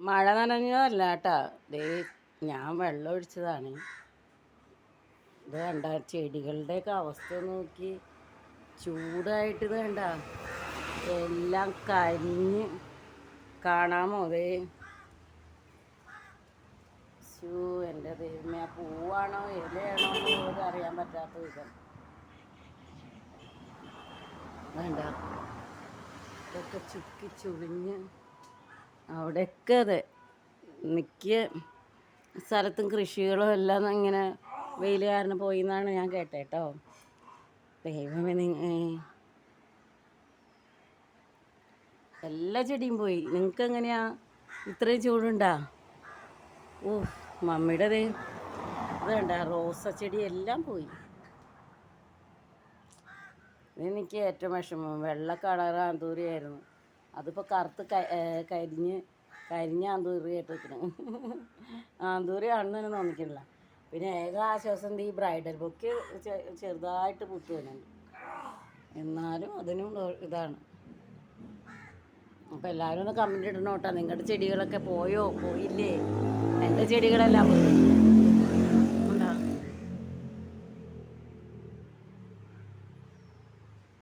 മഴ നനഞ്ഞതല്ല കേട്ടാ. ദേ ഞാൻ വെള്ളം ഒഴിച്ചതാണ്. ഇത് വേണ്ട, ചെടികളുടെയൊക്കെ അവസ്ഥ നോക്കി. ചൂടായിട്ട് ഇത് വേണ്ട, എല്ലാം കരിഞ്ഞ് കാണാമോ? ദേ ശൂ, എൻ്റെ ദൈവമേ, ആ പൂവാണോ ഇലയാണോ എന്നുള്ളത് അറിയാൻ പറ്റാത്ത വിധം വേണ്ട. ഇതൊക്കെ ചുക്കി ചുളിഞ്ഞ് അവിടെയൊക്കെ അതെ. മിക്ക സ്ഥലത്തും കൃഷികളും എല്ലാം ഇങ്ങനെ വെയിൽ കാരണം പോയി എന്നാണ് ഞാൻ കേട്ടോ. ദൈവമേ, എല്ലാ ചെടിയും പോയി. നിങ്ങൾക്ക് എങ്ങനെയാ? ഇത്രയും ചൂടുണ്ടാ? ഓ, മമ്മിയുടെ ഇത് വേണ്ട, റോസ ചെടി എല്ലാം പോയി. എനിക്ക് ഏറ്റവും വിഷമം വെള്ള കളർ ആന്തൂരിയായിരുന്നു. അതിപ്പോൾ കറുത്ത് കരിഞ്ഞ ആന്തൂരിയായിട്ട് നിൽക്കണം. ആന്തൂരി ആണെന്ന് തന്നെ തോന്നിക്കണില്ല. പിന്നെ ഏക ആശ്വാസം ഈ ബ്രൈഡൽ ബൊക്കെ ചെറുതായിട്ട് പൂത്ത് വരുന്നുണ്ട്. എന്നാലും അതിനും ഇതാണ്. അപ്പോൾ എല്ലാവരും ഒന്ന് കമൻറ്റ് ഇടണം കേട്ടോ. നിങ്ങളുടെ ചെടികളൊക്കെ പോയോ പോയില്ലേ? എൻ്റെ ചെടികളെല്ലാം പോയി.